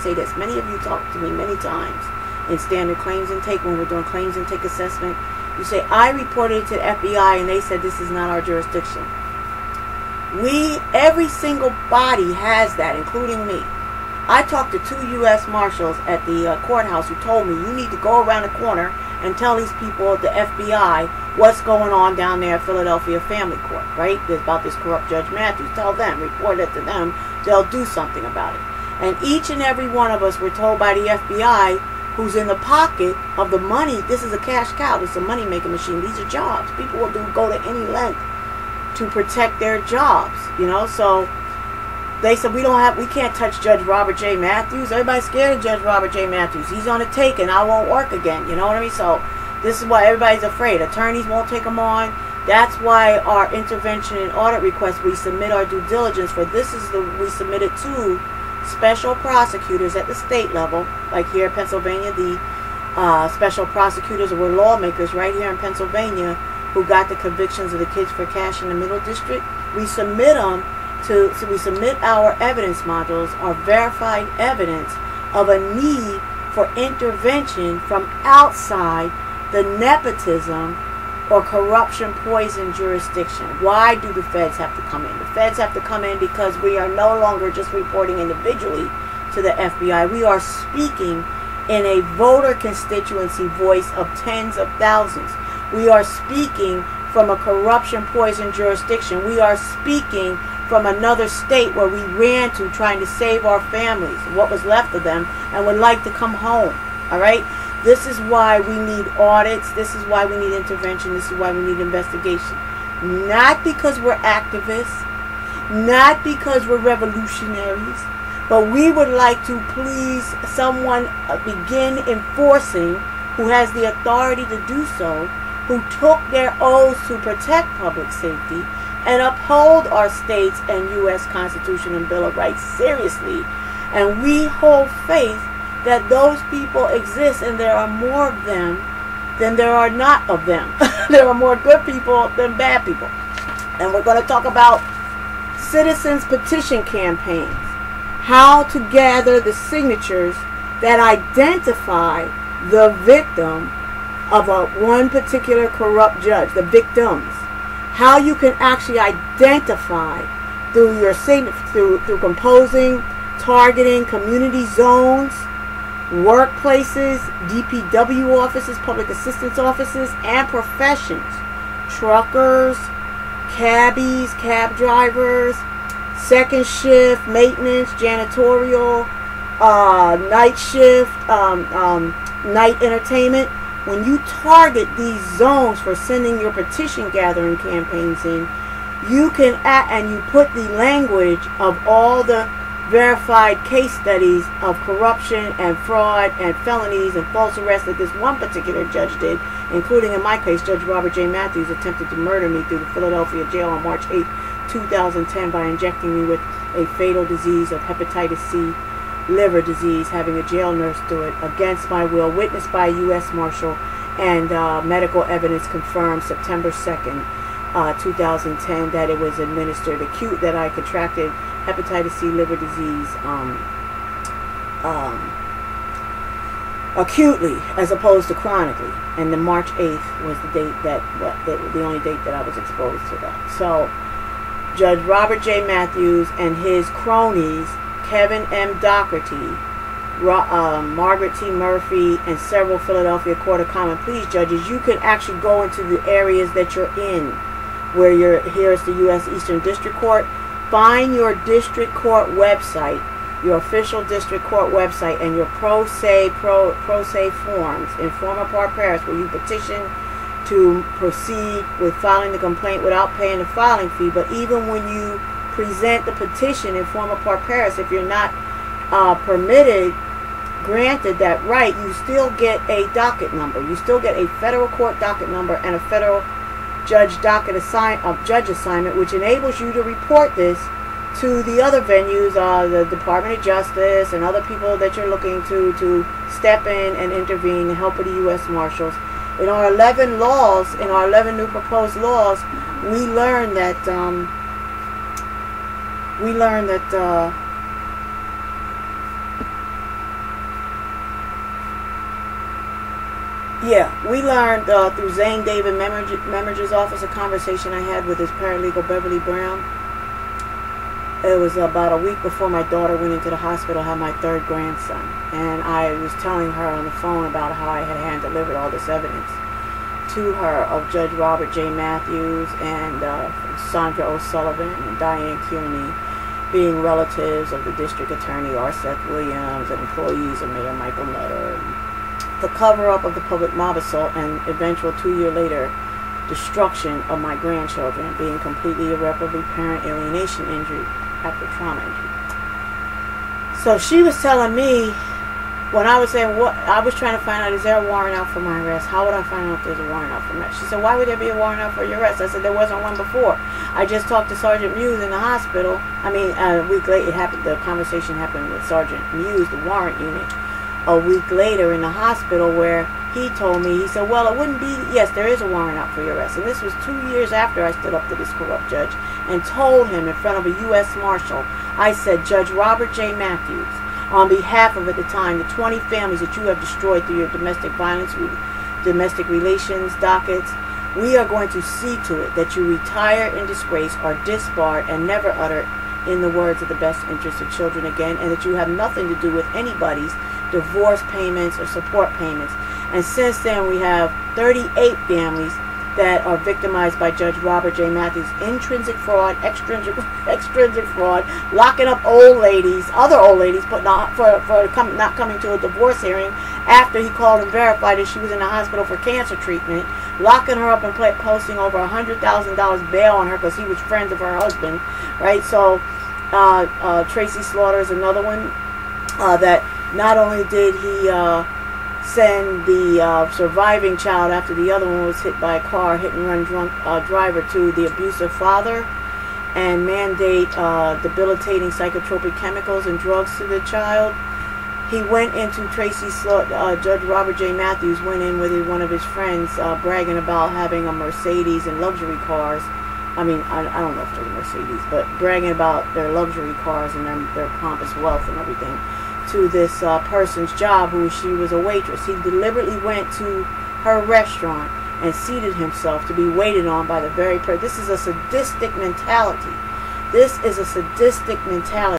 say this. Many of you talked to me many times in standard claims intake when we're doing claims intake assessment. You say, I reported it to the FBI and they said this is not our jurisdiction. Every single body has that, including me. I talked to 2 U.S. Marshals at the courthouse who told me, you need to go around the corner and tell these people at the FBI what's going on down there at Philadelphia Family Court, right? There's about this corrupt Judge Matthews. Tell them, report it to them. They'll do something about it. And each and every one of us were told by the FBI, who's in the pocket of the money, this is a cash cow, this is a money-making machine. These are jobs. People will go to any length to protect their jobs, you know. So they said, we can't touch Judge Robert J. Matthews. Everybody's scared of Judge Robert J. Matthews. He's on a take and I won't work again. You know what I mean? So this is why everybody's afraid. Attorneys won't take them on. That's why our intervention and audit requests, we submit our due diligence for. We submit it to special prosecutors at the state level, like here in Pennsylvania, the special prosecutors were lawmakers right here in Pennsylvania who got the convictions of the kids for cash in the Middle District. We submit them so we submit our evidence modules, our verified evidence of a need for intervention from outside the nepotism or corruption poison jurisdiction. Why do the feds have to come in? The feds have to come in because we are no longer just reporting individually to the FBI. We are speaking in a voter constituency voice of tens of thousands. We are speaking from a corruption poison jurisdiction. We are speaking from another state where we ran to trying to save our families, what was left of them, and would like to come home. All right? This is why we need audits. This is why we need intervention. This is why we need investigation. Not because we're activists, not because we're revolutionaries, but we would like to please someone begin enforcing, who has the authority to do so, who took their oaths to protect public safety and uphold our states and U.S. Constitution and Bill of Rights seriously. And we hold faith that those people exist, and there are more of them than there are not of them. There are more good people than bad people. And we're going to talk about citizens petition campaigns, how to gather the signatures that identify the victim of one particular corrupt judge, the victims. How you can actually identify through your through composing, targeting, community zones, workplaces, DPW offices, public assistance offices, and professions. Truckers, cabbies, cab drivers, second shift, maintenance, janitorial, night shift, night entertainment. When you target these zones for sending your petition gathering campaigns in, you can and you put the language of all the verified case studies of corruption and fraud and felonies and false arrests that this one particular judge did, including in my case, Judge Robert J. Matthews attempted to murder me through the Philadelphia jail on March 8, 2010 by injecting me with a fatal disease of hepatitis C, liver disease, having a jail nurse do it against my will, witnessed by a U.S. Marshal, and medical evidence confirmed September 2nd, 2010 that it was administered acute, that I contracted hepatitis C, liver disease acutely as opposed to chronically, and the March 8th was the date the only date that I was exposed to that. So Judge Robert J. Matthews and his cronies, Kevin M. Dougherty, Margaret T. Murphy, and several Philadelphia Court of Common Pleas judges, you can actually go into the areas that you're in, where here is the U.S. Eastern District Court. Find your district court website, your official district court website, and your pro se forms in forma par paris, where you petition to proceed with filing the complaint without paying the filing fee. But even when you present the petition in forma par paris, if you're not granted that right, you still get a docket number. You still get a federal court docket number and a federal judge docket judge assignment, which enables you to report this to the other venues, the Department of Justice and other people that you're looking to step in and intervene and help with the U.S. Marshals. In our 11 laws, in our 11 new proposed laws, we learned that Yeah, we learned through Zane David Memerage's office a conversation I had with his paralegal Beverly Brown. It was about a week before my daughter went into the hospital, had my third grandson, and I was telling her on the phone about how I had hand-delivered all this evidence to her of Judge Robert J. Matthews and Sandra O'Sullivan and Diane Kearney being relatives of the district attorney R. Seth Williams and employees of Mayor Michael Nutter. The cover-up of the public mob assault and eventual 2 year later destruction of my grandchildren, being completely irreparably parent alienation injury after trauma injury. So she was telling me, when I was saying, what I was trying to find out, is there a warrant out for my arrest? How would I find out if there's a warrant out for my arrest? She said, why would there be a warrant out for your arrest? I said, there wasn't one before. I just talked to Sergeant Muse in the hospital. I mean, a week later, the conversation happened with Sergeant Muse, the warrant unit, a week later in the hospital, where he told me, he said, well, it wouldn't be, yes, there is a warrant out for your arrest. And this was 2 years after I stood up to this corrupt judge and told him in front of a U.S. Marshal, I said, Judge Robert J. Matthews, on behalf of, at the time, the 20 families that you have destroyed through your domestic violence, domestic relations dockets, we are going to see to it that you retire in disgrace, are disbarred, and never utter, in the words of the best interest of children again, and that you have nothing to do with anybody's divorce payments or support payments. And since then, we have 38 families that are victimized by Judge Robert J. Matthews. Intrinsic fraud, extrinsic fraud, locking up old ladies, other old ladies, but not not coming to a divorce hearing after he called and verified that she was in the hospital for cancer treatment, locking her up and posting over $100,000 bail on her because he was friends of her husband, right? So Tracy Slaughter is another one that not only did he send the surviving child after the other one was hit by a car, hit and run drunk driver, to the abusive father, and mandate debilitating psychotropic chemicals and drugs to the child. He went into Judge Robert J. Matthews went in with one of his friends bragging about having a Mercedes and luxury cars. I mean, I don't know if it was a Mercedes, but bragging about their luxury cars and their pompous wealth and everything to this person's job, who she was a waitress. He deliberately went to her restaurant and seated himself to be waited on by the very person. This is a sadistic mentality. This is a sadistic mentality.